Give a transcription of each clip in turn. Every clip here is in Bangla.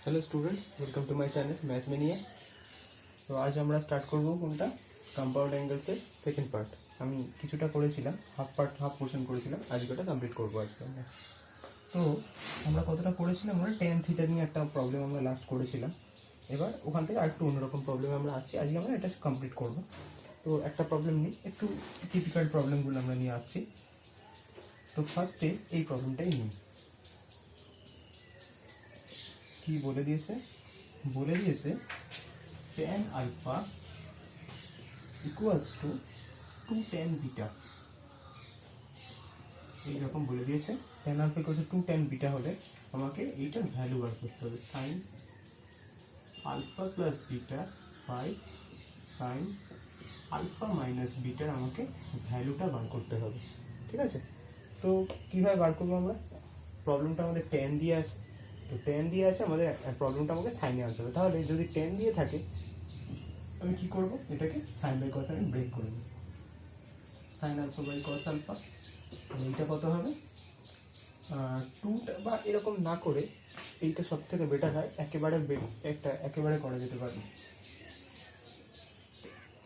Hello students, welcome to my channel math mania. तो आज আমরা স্টার্ট করব কোনটা কম্পাউন্ড অ্যাঙ্গেলসের সেকেন্ড পার্ট। আমি কিছুটা করেছিলাম, হাফ পোর্শন করেছিলাম, আজকে ওটা কমপ্লিট করব আজকে আমরা। তো আমরা কতটা করেছিলাম, আমরা tan থিটা নিয়ে একটা প্রবলেম আমরা লাস্ট করেছিলাম। এবার ওখান থেকে আরেকটু অন্যরকম প্রবলেম আমরা আসছি, আজকে আমরা এটা কমপ্লিট করব। তো একটা প্রবলেম নিয়ে একটু টিপিক্যাল প্রবলেমগুলো আমরা নিয়ে আসছি। তো ফার্স্টে এই প্রবলেমটাই নিই। কি বলে দিয়েছে tan alpha equals to 2 tan beta। এইরকম বলে দিয়েছে tan alpha equals to 2 tan beta হলে আমাকে এইটার ভ্যালু বার করতে হবে, sin alpha plus beta by sin alpha minus beta আমাকে ভ্যালুটা বার করতে হবে। ঠিক আছে, তো কিভাবে বার করবো আমরা? প্রবলেমটা আমাদের tan দিয়ে আছে, তো tan দিয়ে আছে, আমাদের প্রবলেমটা আমাকে সাইনে আনতে হবে। তাহলে যদি tan দিয়ে থাকে আমি কি করব, এটাকে sin বাই cos আমি ব্রেক করে নেব। sin alpha by cos alpha, এইটা কত হবে 2 বা এরকম না করে এইটা সবথেকে বেটার হয়, একেবারে করা যেতে পারে।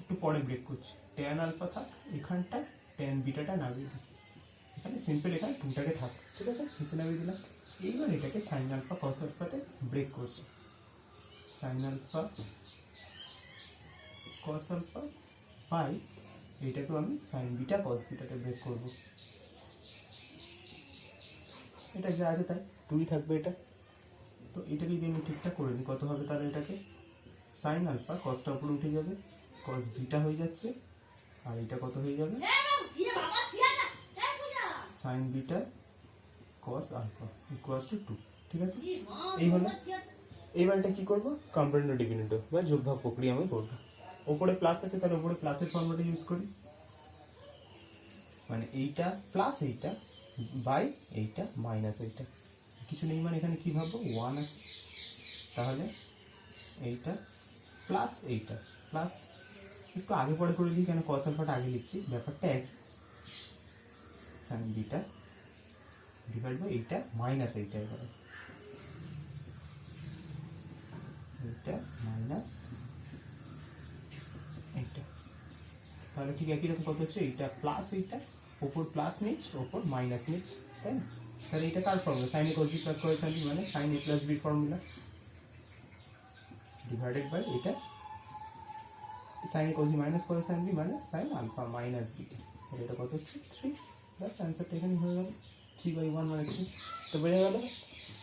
একটু পরে ব্রেক করছি, tan আলফা থাক এখানটা, tan বিটাটা নামিয়ে দিই এখানে, সিম্পল এখানে 2টাকে থাক। ঠিক আছে, নিচে নামিয়ে দিলাম। এইবার এটাকে sin আলফা cos আলফাতে ব্রেক করছি, sin alpha cos alpha by এইটাকে আমি sin বিটা cos বিটাতে ব্রেক করব। এটা যা আছে তাই 2ই থাকবে এটা। তো এটাকে যদি আমি ঠিকঠাক করে দিই কত হবে, তাহলে এটাকে sin আলফা cosটা উপরে উঠে যাবে, cos বিটা হয়ে যাচ্ছে, আর এটা কত হয়ে যাবে sin beta cos alpha equals to 2। ঠিক আছে, এই হলো। এইবার এটা কি করব, কম্পারেন্ড ডিভিডেন্ড বা যোগভাগ প্রক্রিয়া আমি করব। উপরে প্লাস আছে তাহলে উপরে প্লাসের ফর্মুলাটা ইউজ করি, মানে এইটা প্লাস এইটা বাই এইটা মাইনাস এইটা, কিছু নেই মানে এখানে কি ভাববো 1 আছে, তাহলে এইটা প্লাস এইটা প্লাস, একটু আগে পরে করে দিই কেন cos আলফাটা আগে লিখছি, ব্যাপারটা এক, sin বিটা ডিভাইড বাই এইটা মাইনাস এইটা, এবারে এইটা মাইনাস এইটা, তাহলে ঠিক একই রকম কত হচ্ছে, এইটা প্লাস এইটা, ওপর প্লাস নিচ ওপর মাইনাস নিচ, তাই না? তাহলে এটা কার formula, sin a cos b plus cos sin b মানে sin a plus b formula divided by এটা sin a cos b minus cos sin b মানে sin আলফা মাইনাস বিটা। তাহলে এটা কত হচ্ছে 3, বাস অ্যান্সারটা এখানে হয়ে গেল 3/1 মানে 3। তো বোঝা গেল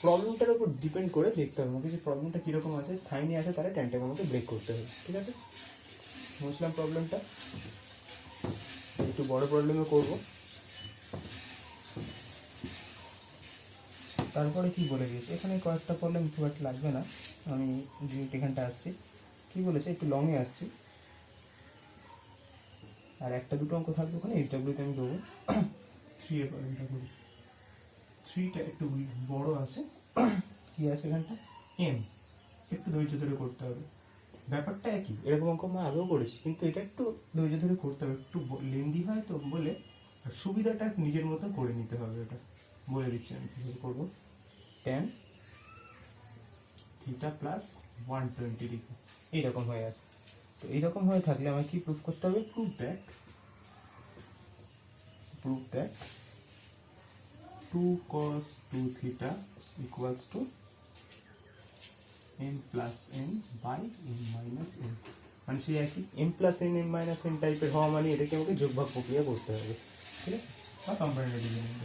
প্রবলেমটার উপর ডিপেন্ড করে দেখতে হবে আমাকে যে প্রবলেমটা কীরকম আছে, সাইনে আছে তাহলে ট্যানটাকে আমাকে ব্রেক করতে হবে। ঠিক আছে, বুঝলাম প্রবলেমটা, একটু বড় প্রবলেমে করব। তারপরে কি বলে দিয়েছে এখানে, কয়েকটা প্রবলেম খুব একটা লাগবে না, আমি ডিরেক্ট এখানটা আসছি। কি বলেছে, একটু লংয়ে আসছি, আর একটা দুটো অঙ্ক থাকবে ওখানে, এইচডাব্লিউতে আমি দেবো 3 এর প্রবলেমটা করি। 3টা একটু বড় আছে, কি আছে এখানটা এম, একটু ধৈর্য ধরে করতে হবে, ব্যাপারটা একই, এরকম অঙ্ক আমরা আগেও করেছি, কিন্তু এটা একটু ধৈর্য ধরে করতে হবে, একটু লেন্দি হয় তো বলে, আর সুবিধাটা নিজের মতো করে নিতে হবে। ওটা বলে দিচ্ছি আমি কীভাবে করবো, tan থিটা প্লাস 120 ডিগ্রি এইরকম হয়ে আছে। তো এইরকম হয়ে থাকলে আমাকে কি প্রুফ করতে হবে, proof that 2 cos 2 theta equals to m plus n by m minus n, মানে সেই একই m plus n m minus n টাইপের হওয়া মানে এটাকে আমাকে যোগভাগ প্রক্রিয়া করতে হবে। ঠিক আছে, বা কম্পারেন্ড ডিভিডেন্ড।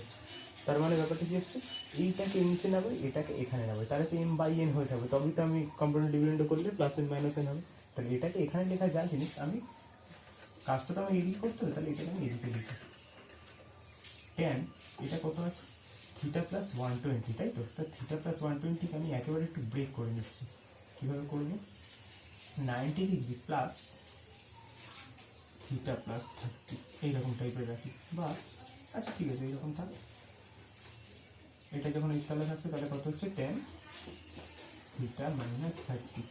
তার মানে ব্যাপারটা কি হচ্ছে, এইটাকে নিচে নেবে এটাকে এখানে নেবে, তাহলে তো m by n হয়ে থাকবে, তবেই তো আমি কম্পারেন্ড ডিভিডেন্ড করলে প্লাস n মাইনাস n হবে। তাহলে এটাকে এখানে লেখা যা জিনিস, আমি কাজটা তো আমি এদিকে করতে হবে, তাহলে এটাকে আমি এদিকে লিখি। tan এটা কত আছে থিটা প্লাস 120, তাই তো? তা থিটা প্লাস 120কে আমি একেবারে একটু ব্রেক করে নিচ্ছি। কীভাবে করবো, 90 ডিগ্রি প্লাস থিটা প্লাস 30 এইরকম টাইপের রাখি, বা আচ্ছা ঠিক আছে এইরকম থাক। এটা যখন এই তলে থাকছে তাহলে কত হচ্ছে tan থিটা মাইনাস 30,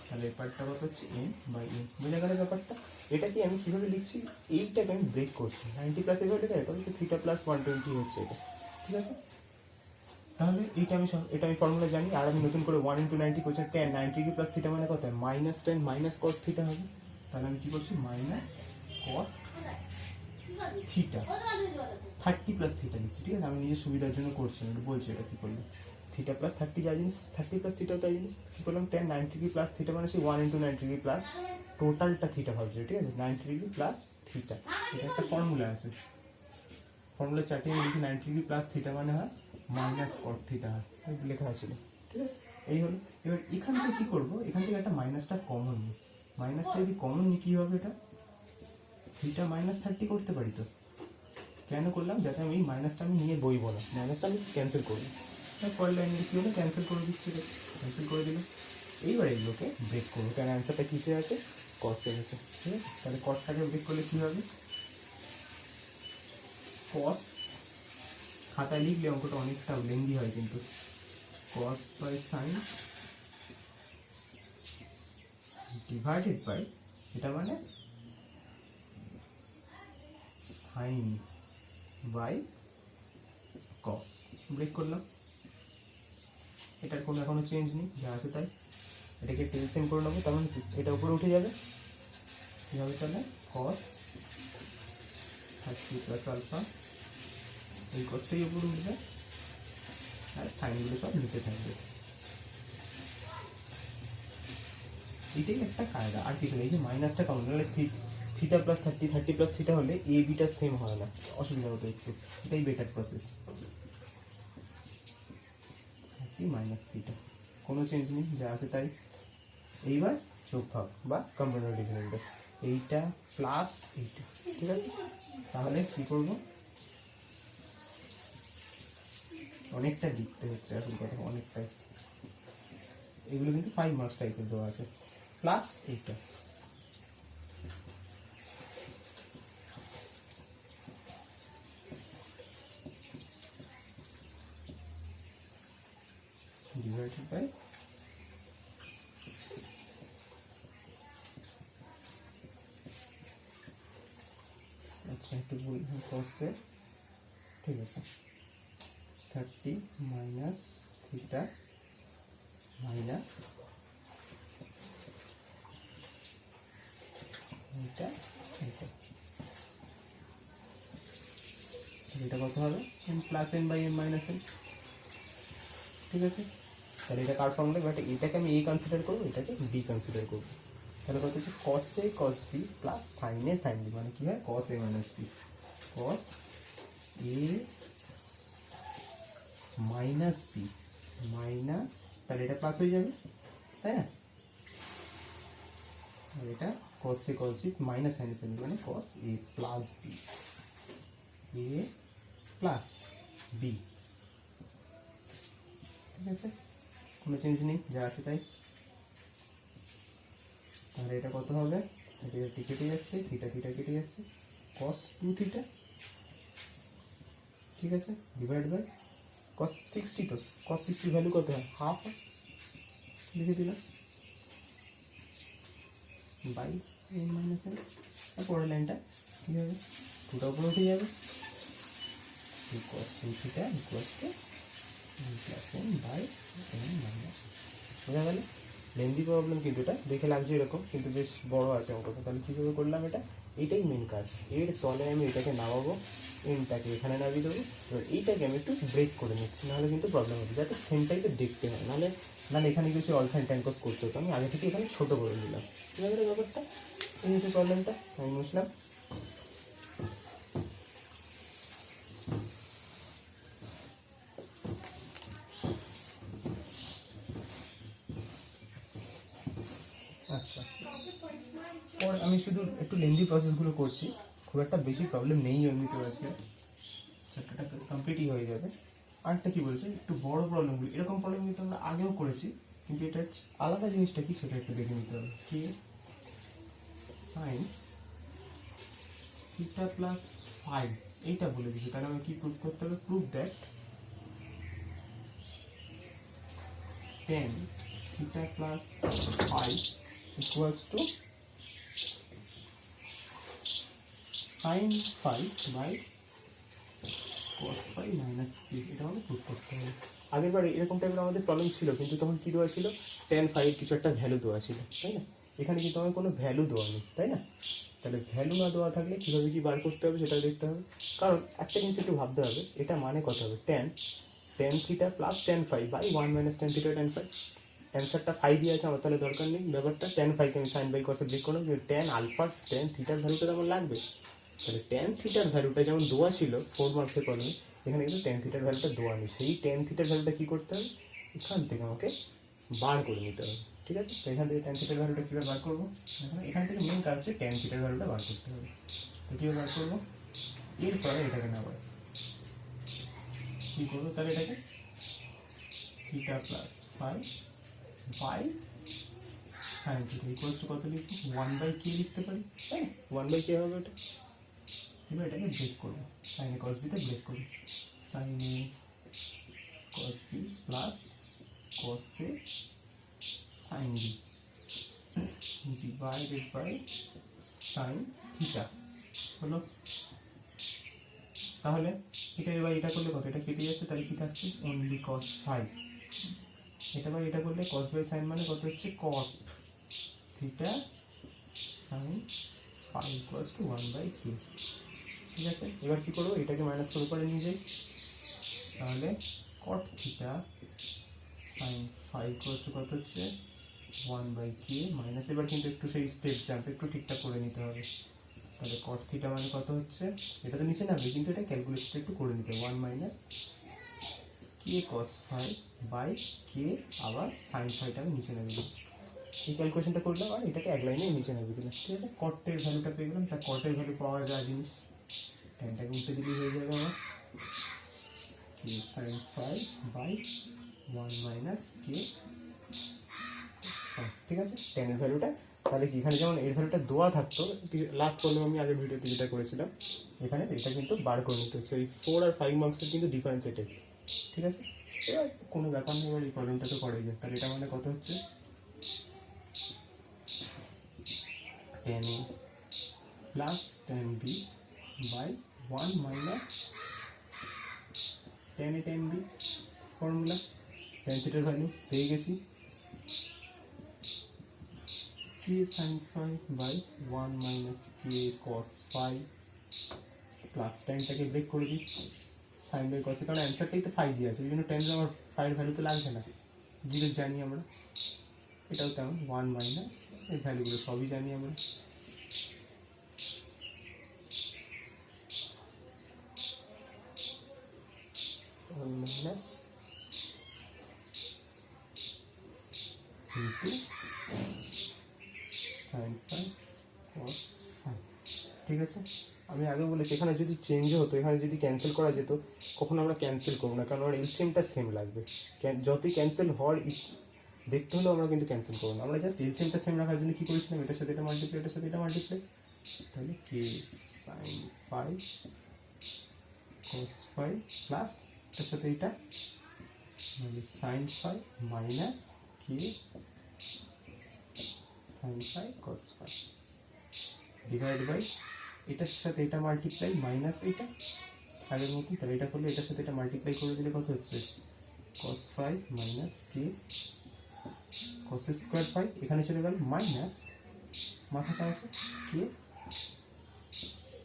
তাহলে এই পার্টটা কত হচ্ছে m বাই n। বোঝা গেল ব্যাপারটা? এটা কি আমি কীভাবে লিখছি, এইটাকে আমি ব্রেক করছি, 90 প্লাস এভাবে লেখা তবে থিটা প্লাস 120 হচ্ছে এটা। ঠিক আছে, তাহলে এটা আমি ফর্মুলা জানি, আর আমি নতুন করে 1 * 90 করছি tan 90 ডিগ্রি প্লাস থিটা মানে কত হয় -10 মাইনাস cos থিটা হবে। তাহলে আমি কি করছি minus cot theta 30 plus theta লিখছি, ঠিক আছে? আমি নিজের সুবিধার জন্য করছি, আমি বলছি এটা কি করলাম, থিটা প্লাস 30 যা জিনিস 30 প্লাস থিটা তাই জিনিস কি করলাম tan 90 ডিগ্রি প্লাস থিটা মানে সেই 1 * 90 ডিগ্রি প্লাস টোটালটা থিটা ভাবছি, ঠিক আছে? 90 ডিগ্রি প্লাস থিটা, এটা একটা ফর্মুলা আছে, ফর্মুলা চার্টে আমি লিখি 90 ডিগ্রি প্লাস থিটা মানে হয় মাইনাস cot থিটা হয়, লেখা আছে, ঠিক আছে? এই হলো। এবার এখান থেকে কি করব, এখান থেকে একটা মাইনাসটা কমন নিই, মাইনাসটা যদি কমন নিই কি হবে, এটা থিটা -30 করতে পারি তো, কেন করলাম, যাতে আমি এই মাইনাসটা আমি নিয়ে বই বলা, মাইনাসটা আমি ক্যান্সেল করবো, পরের লাইনে কি হলো ক্যান্সেল করে দিচ্ছি, ক্যান্সেল করে দিলাম। এইবার এগুলোকে ব্রেক করবো, কারণ অ্যান্সারটা কিসে আছে, কসে আছে, ঠিক আছে? তাহলে কসটাকে ব্রেক করলে কি হবে, কস, খাতায় লিখলে অঙ্কটা অনেকটা লেন্দি হয় কিন্তু, cos by sine divided by, এটা মানে সাইন বাই কস, ব্রেক করলাম। এটার কোনো এখনো চেঞ্জ নেই, যা আছে তাই, এটাকে এলসিএম করে নেবো, তার মানে এটা উপরে উঠে যাবে, কি হবে তাহলে cos 30 প্লাস আলফা, এই কসটাই উপরে উঠবে আর সাইনগুলো সব নিচে থাকবে। এটাই একটা কায়দা, আর কিছু নেই। এই যে মাইনাসটা কমন হলে থিটা প্লাস 30 প্লাস থিটা হলে এ বিটা সেম হয় না, অসুবিধা হতো একটু, এটাই বেটার প্রসেস। মাইনাস থিটা কোনো চেঞ্জ নেই, যা আছে তাই। এইবার যোগফল বা কম্পাউন্ড ডিভিডেন্ড, এইটা প্লাস এইটা, ঠিক আছে? তাহলে কি করব, অনেকটা লিখতে হচ্ছে আসল কথা, অনেকটাই, এগুলো কিন্তু 5 মার্কস টাইপের দেওয়া আছে, প্লাস এইটা ডিভাইডেড বাই আচ্ছা একটু বলি কসের, ঠিক আছে, 30 মাইনাস থিটা মাইনাস এটা, এটা কত হবে n plus n by n minus n, ঠিক আছে? তাহলে এটা কার ফর্মুলা, বাট এটাকে আমি a কনসিডার করবো, এটাকে b কনসিডার করবো, তাহলে কত হচ্ছে cos a cos b plus sin a sin b, মানে কি হয় cos a minus b, cos a minus b minus, তাহলে এটা প্লাস হয়ে যাবে, তাই না? আর এটা cos a cos b minus sin a sin b মানে cos a plus b, a plus b, ঠিক আছে? কোনো চেঞ্জ নেই, যা আছে তাই। তাহলে এটা কত হবে, এটা কেটে যাচ্ছে, থিটা থিটা কেটে যাচ্ছে, cos 2 থিটা, ঠিক আছে, ডিভাইড বাই cos 60, তো cos 60 ভ্যালু কত হয়, হাফ, লিখে দিলাম বাই n মাইনাস n। আর পরের লাইনটা কী হবে, 2টা উপরে উঠে যাবে, cos 2 theta equals to n plus n by n minus, বোঝা গেল? লেন্দি প্রবলেম কিন্তু এটা দেখে লাগছে এরকম, কিন্তু বেশ বড় আছে অঙ্কটা। তাহলে কীভাবে করলাম এটা, এটাই মেন কাজ। এর তলে আমি এটাকে নামাবো, এনটাকে এখানে নামিয়ে দেবো, এবার এইটাকে আমি একটু ব্রেক করে নিচ্ছি, নাহলে কিন্তু প্রবলেম হবে, যাতে সেম টাইপের দেখতে হয়, নাহলে এখানে কিছু অল সাইন ট্যাঙ্কস করতে হতো, আমি আগে থেকে এখানে ছোটো করে দিলাম, ঠিক আছে? ব্যাপারটা এই হচ্ছে প্রবলেমটা, আমি বুঝলাম। আচ্ছা, পর আমি শুধু একটু লেন্দি প্রসেসগুলো করছি, খুব একটা বেশি প্রবলেম নেই এমনিতেও, আজকে চ্যাপ্টারটা কমপ্লিটই হয়ে যাবে। আরেকটা কি বলছে, একটু বড় প্রবলেমগুলো, এরকম প্রবলেম কিন্তু আমরা আগেও করেছি, কিন্তু এটা আলাদা জিনিসটা কি সেটা একটু দেখে নিতে হবে। কি সাইন থিটা প্লাস 5 এইটা বলে দিচ্ছি, তাহলে আমি কি প্রুভ করতে হবে, prove that tan theta plus 5 equals to sin 5 by cos 5 minus 3, এটা আমাকে প্রুভ করতে হবে। আগের বার এরকম টাইপের আমাদের প্রবলেম ছিল, কিন্তু তখন কি দেওয়া ছিল, tan phi কিছু একটা ভ্যালু দেওয়া ছিল, তাই না? এখানে কিন্তু আমার কোনো ভ্যালু দেওয়া নেই, তাই না? তাহলে ভ্যালু না দেওয়া থাকলে কীভাবে কি বার করতে হবে সেটা দেখতে হবে। কারণ একটা জিনিস একটু ভাবতে হবে, এটা মানে কত হবে, tan theta plus tan phi by 1 minus tan theta tan phi। অ্যান্সারটা ফাই দিয়ে আছে, আমার তাহলে দরকার নেই ব্যাপারটা, tan phi কে আমি সাইন বাই কসে ব্রেক করলাম, কিন্তু tan আলফা tan থিটার ভ্যালুটা তো আমার লাগবে। তাহলে tan থিটার ভ্যালুটা যেমন দেওয়া ছিল 4 মার্কসের প্রবলেমে, এখানে কিন্তু tan থিটার ভ্যালুটা দেওয়া নেই। সেই tan থিটার ভ্যালুটা কী করতে হবে, এখান থেকে আমাকে বার করে নিতে হবে, ঠিক আছে? তো এখান থেকে tan থিটার ভ্যালুটা কীভাবে বার করবো, এখান থেকে মেন কাজ হচ্ছে tan থিটার ভ্যালুটা বার করতে হবে। তো কীভাবে বার করবো, এরপরে এটাকে নেবো, কী করবো তাহলে, এটাকে theta plus phi by sine theta equals to কত লিখবো, 1/k লিখতে পারি, তাই না? 1/k হবে এটা। এবার এটাকে ব্রেক করবো, সাইনে কস বিতে ব্রেক করি, সাইনে কস বি প্লাস কসে sine B divided by sine theta হলো। তাহলে এটা এবার এটা করলে কত, এটা কেটে যাচ্ছে, তাহলে কি থাকছে, অনলি কস ফাই। এটা বা এটা করলে কস বাই সাইন মানে কত হচ্ছে, cot theta sine phi equals to 1/k। ঠিক আছে, এবার কি করবো, এটাকে মাইনাস করে উপরে নিয়ে যাই, তাহলে cot theta sine phi equals to কত হচ্ছে 1/k মাইনাস, এবার কিন্তু একটু সেই স্টেপ জাম্প একটু ঠিকঠাক করে নিতে হবে। তাহলে কট থিটা মানে কত হচ্ছে, এটা তো নিচে নামবে, কিন্তু এটা ক্যালকুলেশনটা একটু করে নিতে হবে, 1 minus K cos phi by K, আবার সাইন ফাইটা আমি নিচে নামিয়ে দিচ্ছি। এই ক্যালকুলেশনটা করলাম আর এটাকে এক লাইনে নিচে নামিয়ে দিলাম, ঠিক আছে? কটের ভ্যালুটা পেয়ে গেলাম, তা কটের ভ্যালু পাওয়া যায় জিনিস, ট্যানটাকে উল্টে দিলেই হয়ে যাবে আমার কে সাইন ফাই বাই 1 মাইনাস কে। ঠিক আছে, ট্যানের ভ্যালুটা তাহলে কি, এখানে যেমন এর ভ্যালুটা দেওয়া থাকতো, লাস্ট প্রবলেম আমি আগের ভিডিওতে যেটা করেছিলাম, এখানে এটা কিন্তু বার করে নিতে হচ্ছে, এই 4 আর 5 মার্কসের কিন্তু ডিফারেন্স এটাই, ঠিক আছে? এবার কোনো ব্যাপার নেই, এবার এই প্রবলেমটা তো করাই যায়। তাহলে এটা মানে কত হচ্ছে, tan a plus tan b by 1 minus tan a tan b, formula tan থিটার ভ্যালু পেয়ে গেছি, k sin phi by 1 minus k cos phi plus ট্যানটাকে ব্রেক করে দিই, সাইন বাই কসে, কারণ অ্যান্সারটাই তো ফাই দিয়ে আছে, ওই জন্য ট্যান আমার ফাইয়ের ভ্যালু তো লাগছে না, জিরো জানি আমরা, এটাও তেমন 1 মাইনাস, এই ভ্যালুগুলো সবই জানি আমরা। Minus into sine phi cos phi, ঠিক আছে? আমি আগে বলেছি এখানে যদি চেঞ্জ হতো, এখানে যদি ক্যান্সেল করা যেত, কখনো আমরা ক্যান্সেল করবো না, কারণ আমার এলসিএমটা সেম লাগবে, যতই ক্যান্সেল হওয়ার দেখতে হলেও আমরা কিন্তু ক্যান্সেল করবো না, আমরা জাস্ট এলসিএমটা সেম রাখার জন্য কি করেছিলাম, এটার সাথে এটা মাল্টিপ্লাই, এটার সাথে এটা মাল্টিপ্লাই, তাহলে K sine phi cos phi plus এটার সাথে এটা মানে sine phi minus K sine phi cos phi divide by এটার সাথে এটা মাল্টিপ্লাই মাইনাস এটা আগের মতো, তাহলে এটা করলে এটার সাথে এটা মাল্টিপ্লাই করে দিলে কত হচ্ছে, cos phi minus K cos square phi, এখানে চলে গেল মাইনাস মাথাটা আছে কে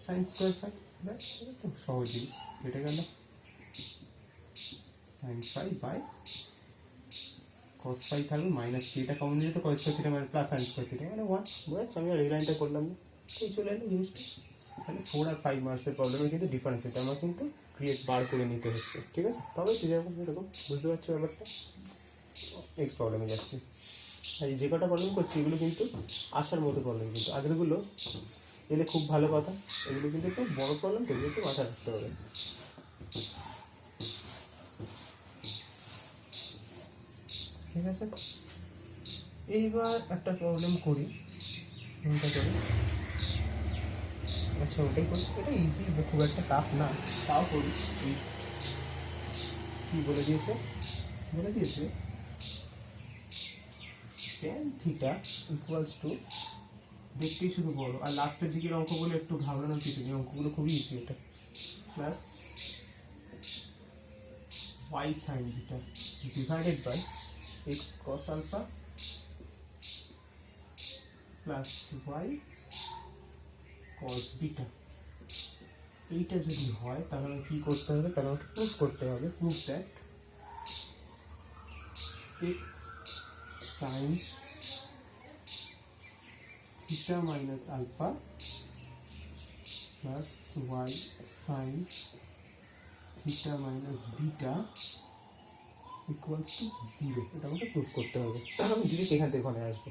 সাইন স্কোয়ার ফাই, ব্যাস তো সহজ জিনিস, এটা গেল sine phi by cos phi থাকবে মাইনাস কে, এটা কমন নিলে তো কস স্কোয়ার থিটা মানে প্লাস সাইন স্কোয়ার থিটা মানে 1, বুঝেছি? আমি আর এই লাইনটা করলাম না, এই চলে এলো জিনিসটা। তাহলে 4 আর 5 মার্কসের প্রবলেমে কিন্তু ডিফারেন্স, এটা আমার কিন্তু ক্রিয়েট বার করে নিতে হচ্ছে, ঠিক আছে? তবে তুই যেরকম এরকম বুঝতে পারছো ব্যাপারটা। নেক্সট প্রবলেমে যাচ্ছি, আর এই যে কটা প্রবলেম করছি এগুলো কিন্তু আসার মতো প্রবলেম, কিন্তু আগেরগুলো এলে খুব ভালো কথা, এগুলো কিন্তু একটু বড় প্রবলেম, তো এগুলো একটু মাথায় রাখতে হবে। ঠিক আছে, এইবার একটা প্রবলেম করি, কোনটা করি, আচ্ছা ওটাই করি, এটা ইজি, খুব একটা টাফ না, তাও করি। কি বলে দিয়েছে tan থিটা ইকুয়ালস টু, দেখতেই শুধু বড়, আর লাস্টের দিকের অঙ্কগুলো একটু ঘাবড়ানোর কিছু নেই, অঙ্কগুলো খুবই ইজি, এটা plus y sin beta divided by x cos alpha plus y cos beta। এইটা যদি হয় তাহলে কি করতে হবে, তাহলে আমাকে প্রুফ করতে হবে, proof that x sin theta minus alpha plus y sin theta minus beta equals to 0। এটা আমাকে প্রুফ করতে হবে। তাহলে আমি ডিরেক্ট এখান থেকে ওখানে আসবো,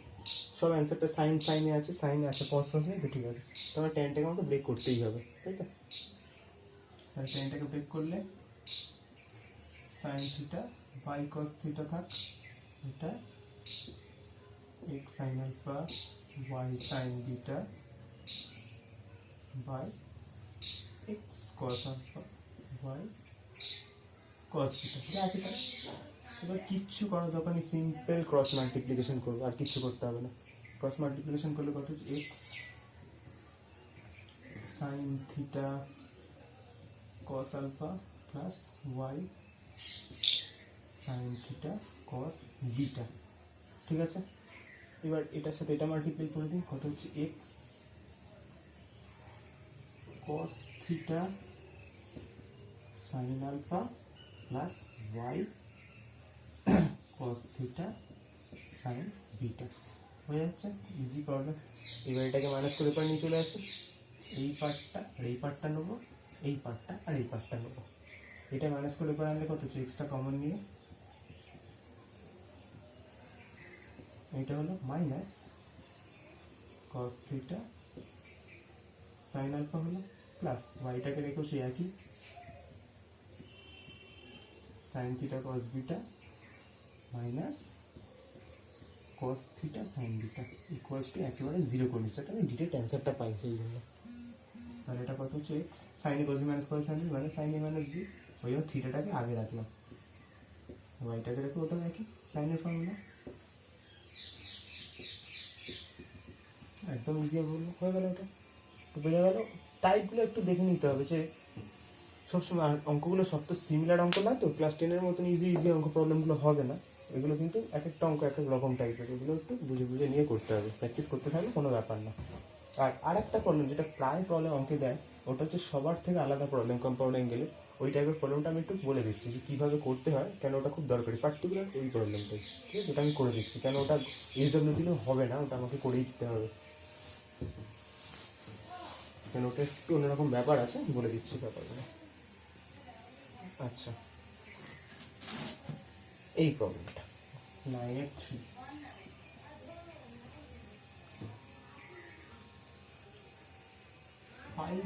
সব অ্যান্সারটা সাইনে আছে, সাইনে আছে কস আছে, তো ঠিক আছে। তাহলে ট্যানটাকে আমাকে ব্রেক করতেই হবে, তাই তো? তাহলে ট্যানটাকে ব্রেক করলে sine theta by cos theta থাক, এটা x sin alpha y sin beta by x cos alpha y cos beta। এটা আছে তাই। এবার কিচ্ছু করার দরকার নেই, সিম্পল ক্রস মাল্টিপ্লিকেশন করবো, আর কিচ্ছু করতে হবে না। ক্রস মাল্টিপ্লিকেশন করলে কত হচ্ছে, x sin theta cos alpha plus y sin theta cos beta, ঠিক আছে? এবার এটার সাথে এটা মাল্টিপ্লাই করে দিই, কত হচ্ছে x cos theta sin alpha plus y cos theta sin beta। হয়ে যাচ্ছে, ইজি প্রবলেম। এবার এটাকে মাইনাস করে পর নিয়ে চলে আসি, এই পার্টটা আর এই পার্টটা নেবো, এই পার্টটা আর এই পার্টটা নেবো। এটা মাইনাস করে পর আনলে কত হচ্ছে, এক্সট্রা কমন নিয়ে এটা হলো minus cos theta sin alpha হলো প্লাস ওয়াইটাকে রেখো সেই একই sin theta cos beta minus cos theta sin beta equals to একেবারে 0 করে নিচ্ছে, তাহলে ডিরেক্ট অ্যান্সারটা পাই সেই জন্য। তাহলে এটা কত হচ্ছে, x sin a cos b minus cos sin b মানে sin a minus b, ওই জন্য থিটাটাকে আগে রাখলাম, ওয়াইটাকে রেখে ওটা একই sin এর ফর্মুলা, একদম ইজি হয়ে গেল। এটা তো বোঝা গেল। টাইপগুলো একটু দেখে নিতে হবে, যে সবসময় অঙ্কগুলো সব তো সিমিলার অঙ্ক না, তো ক্লাস 10-এর মতন ইজি অঙ্ক প্রবলেমগুলো হবে না। এগুলো কিন্তু এক একটা অঙ্ক এক এক রকম টাইপের, এগুলো একটু বুঝে বুঝে নিয়ে করতে হবে, প্র্যাকটিস করতে থাকলে কোনো ব্যাপার না। আর একটা প্রবলেম যেটা প্রায় প্রবলেম অঙ্কে দেয়, ওটা হচ্ছে সবার থেকে আলাদা প্রবলেম কম্পাউন্ড অ্যাঙ্গেলে। ওই টাইপের প্রবলেমটা আমি একটু বলে দিচ্ছি যে কীভাবে করতে হয়, কেন ওটা খুব দরকারি, পার্টিকুলার ওই প্রবলেমটাই, ঠিক আছে? ওটা আমি করে দিচ্ছি, কেন ওটা SW দিলেও হবে না, ওটা আমাকে করেই দিতে হবে, কেন ওটা একটু অন্যরকম ব্যাপার আছে, বলে দিচ্ছি ব্যাপারগুলো। আচ্ছা, এই প্রবলেমটা 9-3 5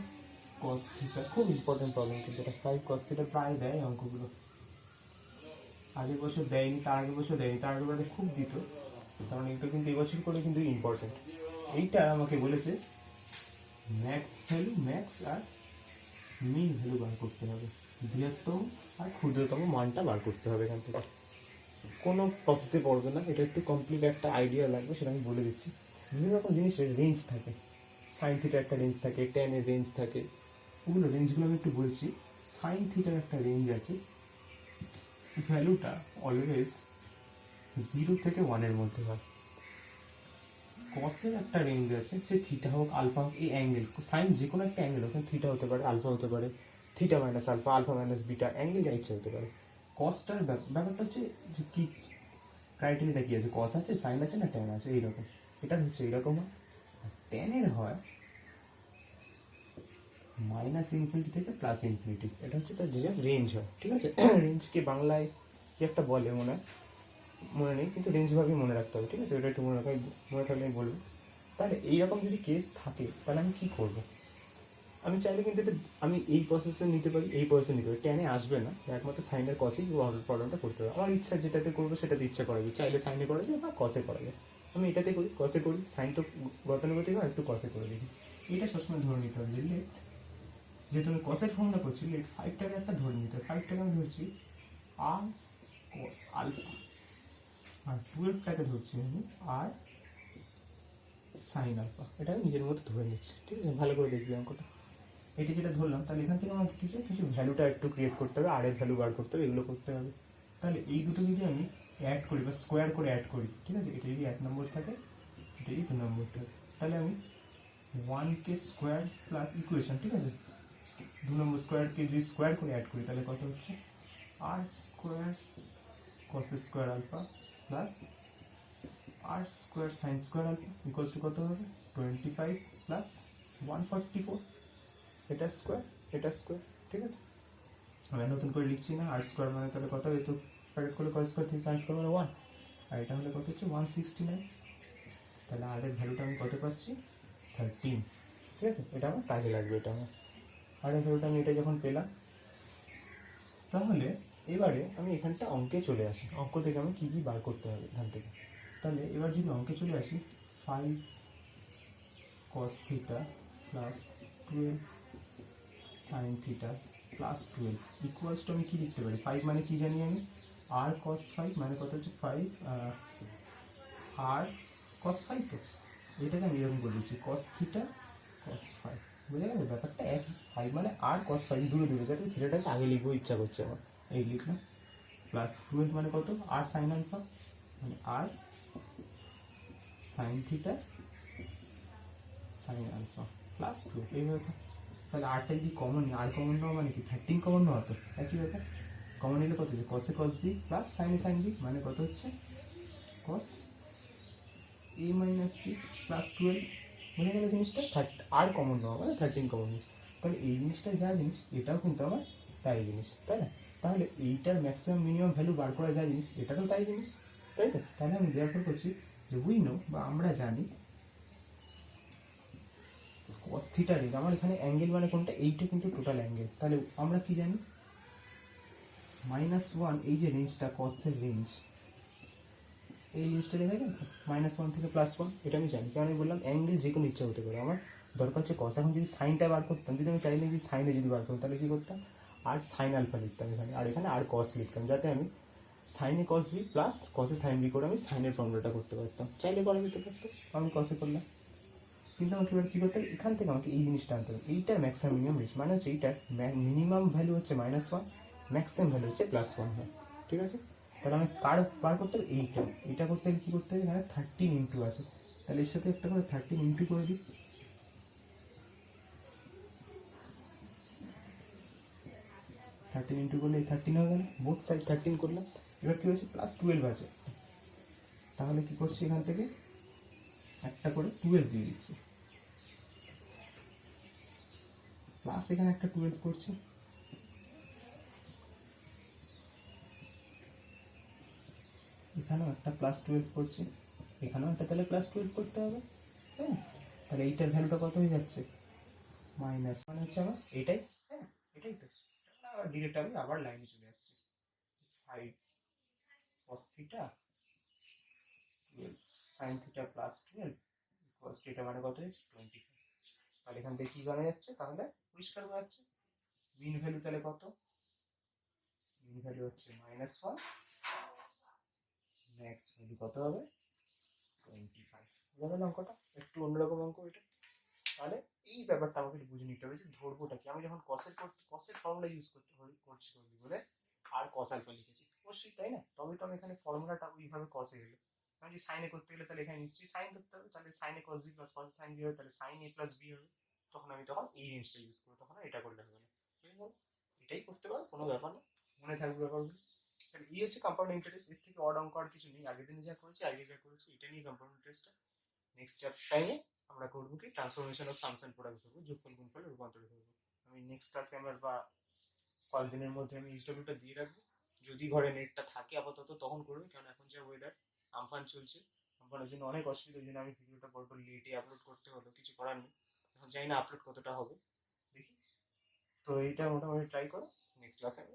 cos theta, খুব ইম্পর্টেন্ট প্রবলেম কিন্তু এটা। 5 cos theta প্রায় দেয় অঙ্কগুলো, আগের বছর দেয়নি, তার আগের বছর দেয়নি, তার আগের বছর খুব দিত, কারণ এটা কিন্তু এবছর করে কিন্তু ইম্পর্টেন্ট। এইটা আমাকে বলেছে ম্যাক্স ভ্যালু, ম্যাক্স আর মিন ভ্যালু বার করতে হবে, বৃহত্তম আর ক্ষুদ্রতম মানটা বার করতে হবে এখান থেকে। কোনো প্রসেসে পড়বে না, এটা একটু কমপ্লিট একটা আইডিয়া লাগবে, সেটা আমি বলে দিচ্ছি। বিভিন্ন রকম জিনিসের রেঞ্জ থাকে, সাইন থিটার একটা রেঞ্জ থাকে, ট্যানের রেঞ্জ থাকে, ওগুলো রেঞ্জগুলো আমি একটু বলছি। সাইন থিটার একটা রেঞ্জ আছে, ভ্যালুটা অলওয়েজ 0 থেকে 1-এর মধ্যে হয়। কসের একটা রেঞ্জ আছে, সে থিটা হোক আলফা হোক, এই অ্যাঙ্গেল সাইন যে কোনো একটা অ্যাঙ্গেল, ওখানে থিটা হতে পারে, আলফা হতে পারে, theta minus alpha, alpha minus beta, angle যা ইচ্ছা হতে পারে। কসটার ব্যাপারটা হচ্ছে যে কি ক্রাইটেরিয়াটা কি আছে, কস আছে, সাইন আছে না ট্যান আছে, এইরকম। এটা হচ্ছে এইরকম হয়। ট্যানের হয় মাইনাস ইনফিনিটি থেকে প্লাস ইনফিনিটি, এটা হচ্ছে তার যে রেঞ্জ হয়, ঠিক আছে? রেঞ্জকে বাংলায় কি একটা বলে মনে নেই, কিন্তু রেঞ্জভাবেই মনে রাখতে হবে, ঠিক আছে? ওটা একটু মনে থাকলে আমি বলবো। তাহলে এইরকম যদি কেস থাকে, তাহলে আমি কী করবো? আমি চাইলে কিন্তু এটা আমি এই প্রসেসে নিতে পারি, এই প্রসেসে নিতে পারি, ট্যানে আসবে না, একমাত্র সাইনের কসেই প্রবলেমটা করতে হবে। আমার ইচ্ছা যেটাতে করবো সেটাতে ইচ্ছা করা যায়, চাইলে সাইনে করা যায় বা কসে করা যায়। আমি এটাতে করি, কসে করি, সাইন তো গতানুগতিক হয়, একটু কসে করে দেখি। এটা সবসময় ধরে নিতে হবে, বুঝলে? যেহেতু আমি কসের ফর্মটা করছি, লেট 5টাকে একটা ধরে নিতে হবে, 5টাকে আমি ধরছি আর কস আলফা, আর 12টাকে ধরছি আমি আর সাইন আলফা। এটা আমি নিজের মতো ধরে নিচ্ছি, ঠিক আছে? ভালো করে দেখবি অঙ্কটা। এটা যেটা ধরলাম, তাহলে এখান থেকে আমাকে কিছু কিছু ভ্যালুটা একটু ক্রিয়েট করতে হবে, আর এর ভ্যালু বার করতে হবে, এগুলো করতে হবে। তাহলে এই দুটো যদি আমি অ্যাড করি বা স্কোয়ার করে অ্যাড করি, ঠিক আছে, এটা যদি 1 নম্বর থাকে, এটা যদি 2 নম্বর থাকে, তাহলে আমি 1k স্কোয়ার প্লাস ইকুয়েশন, ঠিক আছে, 2 নম্বর স্কোয়ারকে যদি স্কোয়ার করে অ্যাড করি তাহলে কত হচ্ছে, R square cos square alpha plus R square sine square alpha equals to কত হবে, 25 প্লাস 144, এটা স্কোয়ার, এটা স্কোয়ার, ঠিক আছে। আমি নতুন করে লিখছি না, আর স্কোয়ার মানে তাহলে কত হবে, তো প্যারেট করলে কস স্কোয়ার থেকে সাইন স্কোয়ার মানে 1, আর এটা হলে কত হচ্ছে 169, তাহলে আর এর ভ্যালুটা আমি কত পাচ্ছি, 13, ঠিক আছে। এটা আমার কাজে লাগবে, এটা আমার আর এর ভ্যালুটা আমি এটা যখন পেলাম, তাহলে এবারে আমি এখানটা অঙ্কে চলে আসি, অঙ্ক থেকে আমি কী কী বার করতে হবে এখান থেকে। তাহলে এবার যদি অঙ্কে চলে আসি, 5 cos theta plus 12 sine theta plus 12 equals to আমি কী লিখতে পারি, 5 মানে কি জানি আমি, আর cos 5 মানে কত হচ্ছে 5 আর cos 5, তো এটাকে আমি এরকম করে দিচ্ছি cos থিটা cos 5, বুঝে গেল ব্যাপারটা একই, 5 মানে আর cos 5 দূরে দূরে যাতে থিটাটাকে আগে লিখবো ইচ্ছা করছে আমার, এই লিখলাম, প্লাস 12 মানে কত, আর সাইন আলফা মানে R sine theta sine alpha plus 12, এইভাবে। তাহলে আরটা যদি কমন নিই, আর কমন নেওয়া মানে কি, 13 কমন নেওয়া, তো একই ব্যাপার, কমন নিলে কত হচ্ছে, কসে কস বি প্লাস সাইনে সাইন বি মানে কত হচ্ছে, cos A minus B plus 12, বুঝে গেল জিনিসটা, আর কমন নেওয়া মানে 13 কমন নিস, তাহলে এই জিনিসটা যা জিনিস এটাও কিন্তু আমার তাই জিনিস, তাই না। তাহলে এইটার ম্যাক্সিমাম মিনিমাম ভ্যালু বার করা যায় জিনিস, এটারও তাই জিনিস, তাই তো। তাহলে আমি দেয়ার করছি যে উই নো বা আমরা জানি cos থিটা রেঞ্জ, আমার এখানে অ্যাঙ্গেল মানে কোনটা, এইটা কিন্তু টোটাল অ্যাঙ্গেল, তাহলে আমরা কি জানি -1, এই যে রেঞ্জটা কসের রেঞ্জ, এই রেঞ্জটা দেখা যায় -1 থেকে +1, এটা আমি জানি, কারণ আমি বললাম অ্যাঙ্গেল যে কোনো ইচ্ছা হতে পারে, আমার দরকার হচ্ছে কস। এখন যদি সাইনটা বার করতাম, যদি আমি চাইলে যদি সাইনে যদি বার করতাম তাহলে কী করতাম, আর সাইন আলফা লিখতাম এখানে, আর এখানে আর কস লিখতাম, যাতে আমি সাইনে কস বি প্লাস কসে সাইন বি করে আমি সাইনের ফর্মুলাটা করতে পারতাম, চাইলে করা যেতে পারতো, আমি কসে করলাম। কিন্তু আমাকে এবার কী করতে হবে, এখান থেকে আমাকে এই জিনিসটা আনতে হবে, এইটার ম্যাক্সিমাম মিনিমাম রেঞ্জ মানে হচ্ছে এইটার মিনিমাম ভ্যালু হচ্ছে -1, ম্যাক্সিমাম ভ্যালু হচ্ছে +1 হয়, ঠিক আছে। তাহলে আমি কার বার করতে হবে, এইটা করতে গেলে কী করতে হবে, এখানে 13 ইন্টু আছে, তাহলে এর সাথে একটা করে 13 ইন্টু করে দিই, 13 ইন্টু করলে এই 13 হয়ে গেল, বোথ সাইড 13 করলাম। এবার কী হয়েছে, +12 আছে, তাহলে কী করছি, এখান থেকে একটা করে 12 দিয়ে দিচ্ছি, প্লাস এখানে একটা 12 করছি, এখানেও একটা +12 করছি, এখানেও একটা, তাহলে +12 করতে হবে, হ্যাঁ। তাহলে এইটার ভ্যালুটা কত হয়ে যাচ্ছে, মাইনাস মানে হচ্ছে আমার এটাই, হ্যাঁ এটাই তো। আবার ডিরেক্ট আমি আবার লাইনে চলে আসছি, 5 cos theta 12 sin theta +12 cos theta মানে কত হচ্ছে 25, তাহলে এখান থেকে কি জানা যাচ্ছে, তাহলে পরিষ্কার হয়ে যাচ্ছে মিন ভ্যালু, তাহলে কত, মিন ভ্যালু হচ্ছে -1, ম্যাক্স ভ্যালু কত হবে 25, বুঝা গেল অঙ্কটা, একটু অন্যরকম অঙ্ক এটা। তাহলে এই ব্যাপারটা আমাকে একটু বুঝে নিতে হবে যে ধরবোটা কি, আমি যখন কসের ফর্মুলা ইউজ করছি বলে আর কস আলফা লিখেছি অবশ্যই, তাই না, তবে তো আমি এখানে ফর্মুলাটা ওইভাবে কসে গেলো, আমি যদি সাইনে করতে গেলে তাহলে এখানে নিশ্চয়ই সাইন করতে হবে, তাহলে সাইনে কস বি প্লাস কসে সাইন বি হবে, তাহলে সাইন এ প্লাস বি হবে, তখন আমি এই রেঞ্জটা ইউজ করবো, তখন এটা করলে হবে না, বুঝে গেল, এটাই করতে পারো, কোনো ব্যাপার না, মনে থাকবে ব্যাপারগুলো। তাহলে এই হচ্ছে কম্পাউন্ড ইন্টারেস্ট, এর থেকে অড অঙ্ক আর কিছু নেই, আগের দিন যা করেছি এটা নিয়ে কম্পাউন্ড ইন্টারেস্টটা। নেক্সট টাইমে আমরা করবো কি, transformation of sums and products ধরবো, যোগফল গুণফলে রূপান্তরিত করবো। আমি নেক্সট ক্লাসে আমার বা কয়েকদিনের মধ্যে আমি এইচডব্লিউটা দিয়ে রাখবো, যদি ঘরে নেটটা থাকে আপাতত তখন করবে, কারণ এখন যা ওয়েদার আমফান চলছে, আমফানের জন্য অনেক অসুবিধা, ওই জন্য আমি ভিডিওটা বড় লেটে আপলোড করতে হলো, কিছু করার নেই, এখন জানি না আপলোড কতটা হবে, দেখি। তো এইটা মোটামুটি ট্রাই করো, নেক্সট ক্লাসে আমি